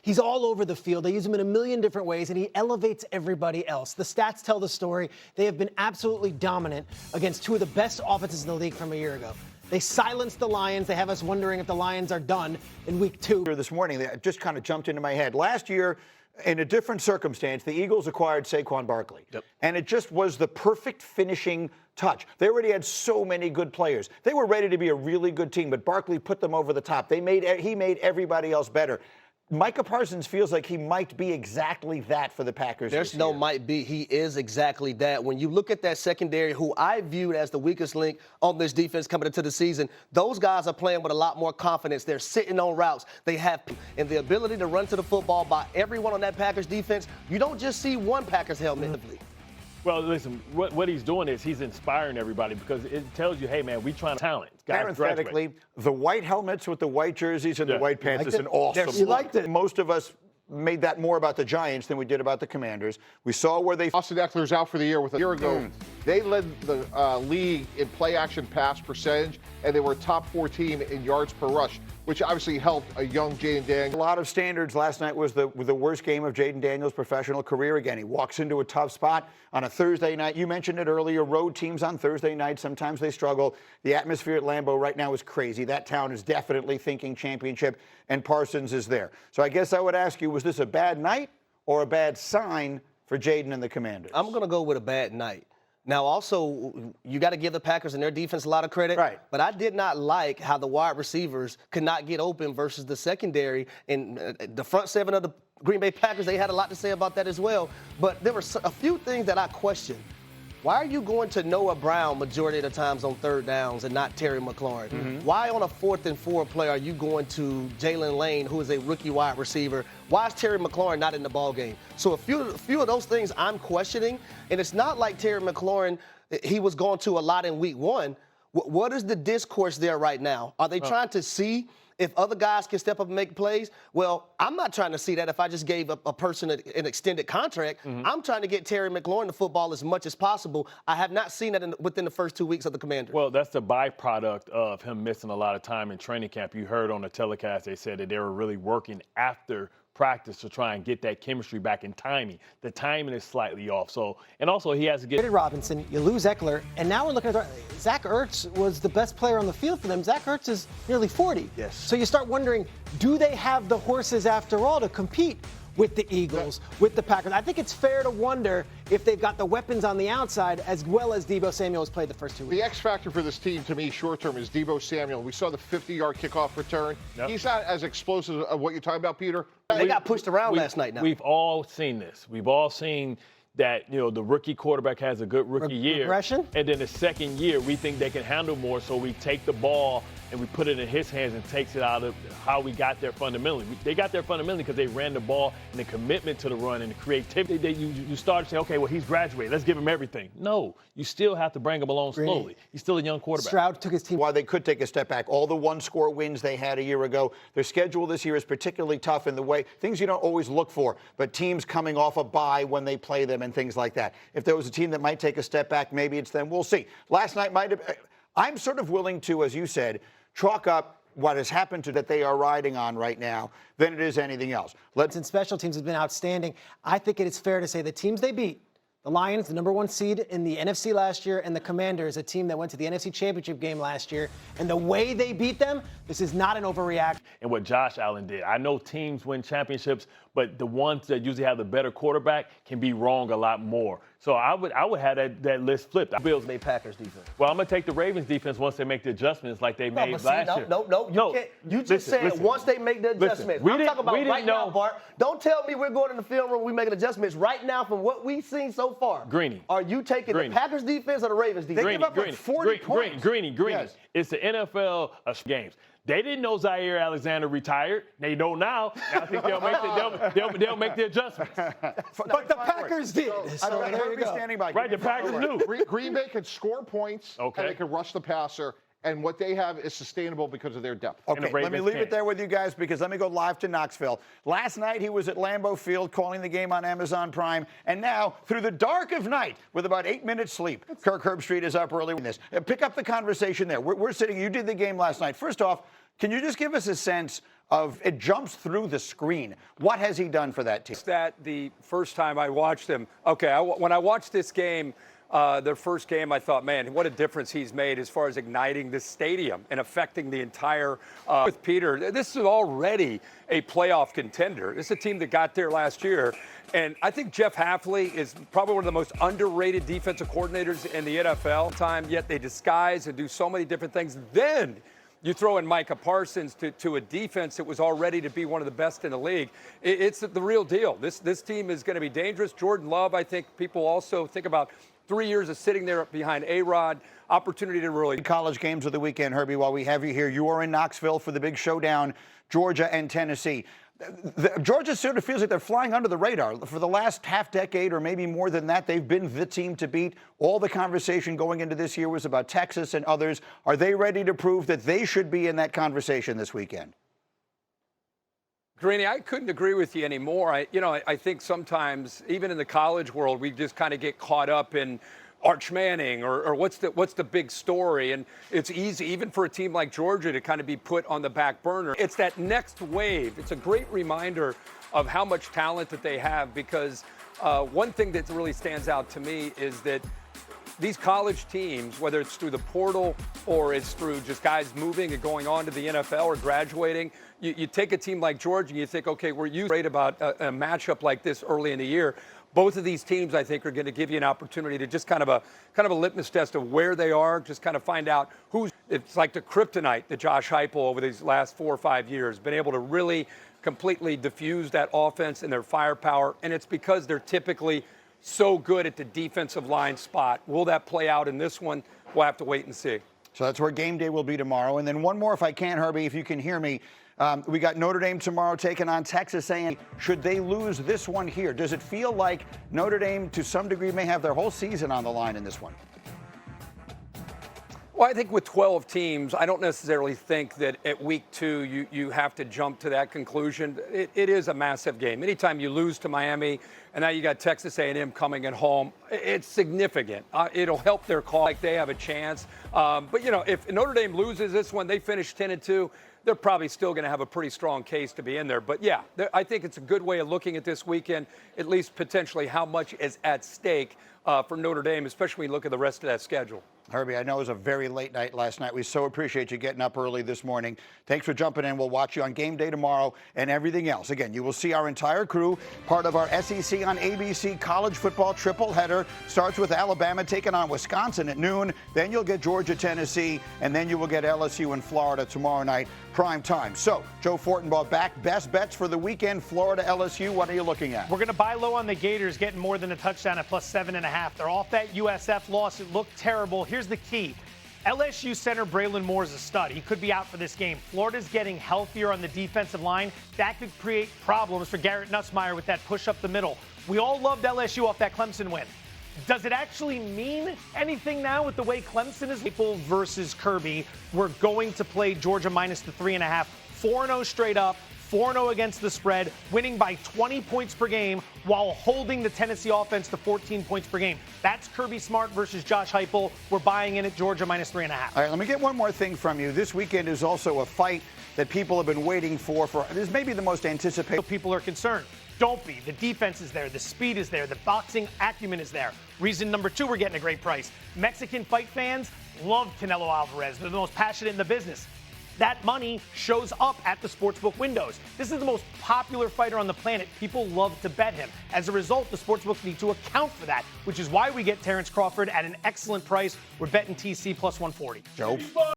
He's all over the field. They use him in a million different ways, and he elevates everybody else. The stats tell the story. They have been absolutely dominant against two of the best offenses in the league from a year ago. They silenced the Lions. They have us wondering if the Lions are done in week 2. This morning, that just kind of jumped into my head. Last year, in a different circumstance, the Eagles acquired Saquon Barkley. Yep. And it just was the perfect finishing touch. They already had so many good players. They were ready to be a really good team, but Barkley put them over the top. He made everybody else better. Micah Parsons feels like he might be exactly that for the Packers. There's no might be. He is exactly that. When you look at that secondary, who I viewed as the weakest link on this defense coming into the season, those guys are playing with a lot more confidence. They're sitting on routes. They have and the ability to run to the football by everyone on that Packers defense. You don't just see one Packers helmet in the league. Well, listen, what he's doing is he's inspiring everybody because it tells you, hey, man, we trying to talent. Parenthetically, the white helmets with the white jerseys and the white pants is an awesome You liked it. Most of us made that more about the Giants than we did about the Commanders. We saw where they... Austin Eckler's out for the year. With a year ago, they led the league in play-action pass percentage, and they were a top 4 team in yards per rush, which obviously helped a young Jayden Daniels. A lot of standards. Last night was the worst game of Jayden Daniels' professional career again. He walks into a tough spot on a Thursday night. You mentioned it earlier. Road teams on Thursday night, sometimes they struggle. The atmosphere at Lambeau right now is crazy. That town is definitely thinking championship, and Parsons is there. So I guess I would ask you, was this a bad night or a bad sign for Jayden and the Commanders? I'm going to go with a bad night. Now, also, you got to give the Packers and their defense a lot of credit. Right. But I did not like how the wide receivers could not get open versus the secondary. And the front 7 of the Green Bay Packers, they had a lot to say about that as well. But there were a few things that I questioned. Why are you going to Noah Brown majority of the times on 3rd downs and not Terry McLaurin? Why on a 4th and 4 play are you going to Jalen Lane, who is a rookie wide receiver? Why is Terry McLaurin not in the ball game? So a few of those things I'm questioning, and it's not like Terry McLaurin, he was going to a lot in week 1. What is the discourse there right now? Are they trying to see if other guys can step up and make plays? Well, I'm not trying to see that if I just gave a person an extended contract. I'm trying to get Terry McLaurin the football as much as possible. I have not seen that within the first 2 weeks of the Commanders. Well, that's the byproduct of him missing a lot of time in training camp. You heard on the telecast they said that they were really working after practice to try and get that chemistry back in timing. The timing is slightly off. So, and also he has to get Robinson, you lose Eckler, and now we're looking at Zach Ertz was the best player on the field for them. Zach Ertz is nearly 40. Yes. So you start wondering, do they have the horses after all to compete with the Eagles, with the Packers? I think it's fair to wonder if they've got the weapons on the outside as well as Deebo Samuel has played the first 2 weeks. The X factor for this team, to me, short term, is Deebo Samuel. We saw the 50-yard kickoff return. Yep. He's not as explosive as what you're talking about, Peter. They got pushed around last night now. We've all seen this. We've all seen that, you know, the rookie quarterback has a good rookie year. Regression? And then the second year, we think they can handle more, so we take the ball and we put it in his hands and takes it out of how we got there fundamentally. They got there fundamentally because they ran the ball and the commitment to the run and the creativity. You start to say, okay, well, he's graduated. Let's give him everything. No, you still have to bring him along slowly. He's still a young quarterback. Stroud took his team. Why they could take a step back. All the one-score wins they had a year ago. Their schedule this year is particularly tough in the way, things you don't always look for, but teams coming off a bye when they play them and things like that. If there was a team that might take a step back, maybe it's them. We'll see. Last night might have, I'm sort of willing to, as you said, chalk up what has happened to that they are riding on right now than it is anything else. And special teams has been outstanding. I think it is fair to say the teams they beat, the Lions, the #1 seed in the NFC last year, and the Commanders, a team that went to the NFC Championship game last year, and the way they beat them, this is not an overreaction. And what Josh Allen did. I know teams win championships, but the ones that usually have the better quarterback can be wrong a lot more. So I would have that list flipped. Bills made Packers defense. Well, I'm going to take the Ravens defense once they make the adjustments like they made last year. No. You can't. You just said once they make the adjustments. I'm talking about right now, Bart. Don't tell me we're going in the film room, we making adjustments right now from what we've seen so far. Greeny. Are you taking the Packers defense or the Ravens defense? They give up like 40 points. Greeny. Yes. It's the NFL of games. They didn't know Zaire Alexander retired. They know now. I think they'll make the adjustments. But the Packers did. So there you go. Standing by. Right, the Packers knew. Green Bay can score points, and they can rush the passer. And what they have is sustainable because of their depth. Okay, let me leave it there with you guys because let me go live to Knoxville. Last night he was at Lambeau Field calling the game on Amazon Prime, and now through the dark of night with about 8 minutes sleep, Kirk Herbstreit is up early with this. Pick up the conversation there. We're sitting. You did the game last night. First off, can you just give us a sense of it jumps through the screen. What has he done for that team? That the first time I watched him, when I watched this game, their first game, I thought, man, what a difference he's made as far as igniting this stadium and affecting the entire. With Peter, this is already a playoff contender. This is a team that got there last year. And I think Jeff Hafley is probably one of the most underrated defensive coordinators in the NFL. Yet they disguise and do so many different things. Then you throw in Micah Parsons to a defense that was already to be one of the best in the league. It's the real deal. This team is going to be dangerous. Jordan Love, I think people also think about 3 years of sitting there behind A-Rod, opportunity to really. College games of the weekend, Herbie, while we have you here. You are in Knoxville for the big showdown, Georgia and Tennessee. Georgia sort of feels like they're flying under the radar. For the last half decade or maybe more than that, they've been the team to beat. All the conversation going into this year was about Texas and others. Are they ready to prove that they should be in that conversation this weekend? Greeny, I couldn't agree with you anymore. I think sometimes, even in the college world, we just kind of get caught up in Arch Manning or what's the big story. And it's easy, even for a team like Georgia, to kind of be put on the back burner. It's that next wave. It's a great reminder of how much talent that they have, because one thing that really stands out to me is that these college teams, whether it's through the portal or it's through just guys moving and going on to the NFL or graduating, you take a team like Georgia and you think, okay, we're great about a matchup like this early in the year. Both of these teams, I think, are going to give you an opportunity to just kind of a litmus test of where they are, just kind of find out who's. It's like the kryptonite that Josh Heupel over these last 4 or 5 years been able to really completely diffuse that offense and their firepower, and it's because they're typically so good at the defensive line spot. Will that play out in this one? We'll have to wait and see. So that's where game day will be tomorrow. And then one more, if I can, Herbie, if you can hear me. We got Notre Dame tomorrow taking on Texas A&M. Should they lose this one here, does it feel like Notre Dame, to some degree, may have their whole season on the line in this one? Well, I think with 12 teams, I don't necessarily think that at week 2 you have to jump to that conclusion. It is a massive game. Anytime you lose to Miami, and now you got Texas A&M coming at home, it's significant. It'll help their call, like they have a chance. But if Notre Dame loses this one, they finish 10-2. They're probably still going to have a pretty strong case to be in there. But yeah, I think it's a good way of looking at this weekend, at least potentially how much is at stake for Notre Dame, especially when you look at the rest of that schedule. Herbie, I know it was a very late night last night. We so appreciate you getting up early this morning. Thanks for jumping in. We'll watch you on game day tomorrow and everything else. Again, you will see our entire crew, part of our SEC on ABC college football triple header. Starts with Alabama taking on Wisconsin at noon. Then you'll get Georgia, Tennessee, and then you will get LSU in Florida tomorrow night, prime time. So, Joe Fortenbaugh back. Best bets for the weekend, Florida, LSU. What are you looking at? We're going to buy low on the Gators, getting more than a touchdown at +7.5. They're off that USF loss. It looked terrible. Here's the key. LSU center Braylon Moore is a stud. He could be out for this game. Florida's getting healthier on the defensive line. That could create problems for Garrett Nussmeier with that push up the middle. We all loved LSU off that Clemson win. Does it actually mean anything now with the way Clemson is? Maple versus Kirby. We're going to play Georgia minus the 3.5. 4-0 straight up. 4-0 against the spread, winning by 20 points per game while holding the Tennessee offense to 14 points per game. That's Kirby Smart versus Josh Heupel. We're buying in at Georgia minus 3.5. All right, let me get one more thing from you. This weekend is also a fight that people have been waiting for. This may be the most anticipated. People are concerned. Don't be. The defense is there. The speed is there. The boxing acumen is there. Reason number 2, we're getting a great price. Mexican fight fans love Canelo Alvarez. They're the most passionate in the business. That money shows up at the sportsbook windows. This is the most popular fighter on the planet. People love to bet him. As a result, the sportsbooks need to account for that, which is why we get Terrence Crawford at an excellent price. We're betting TC +140. Joe?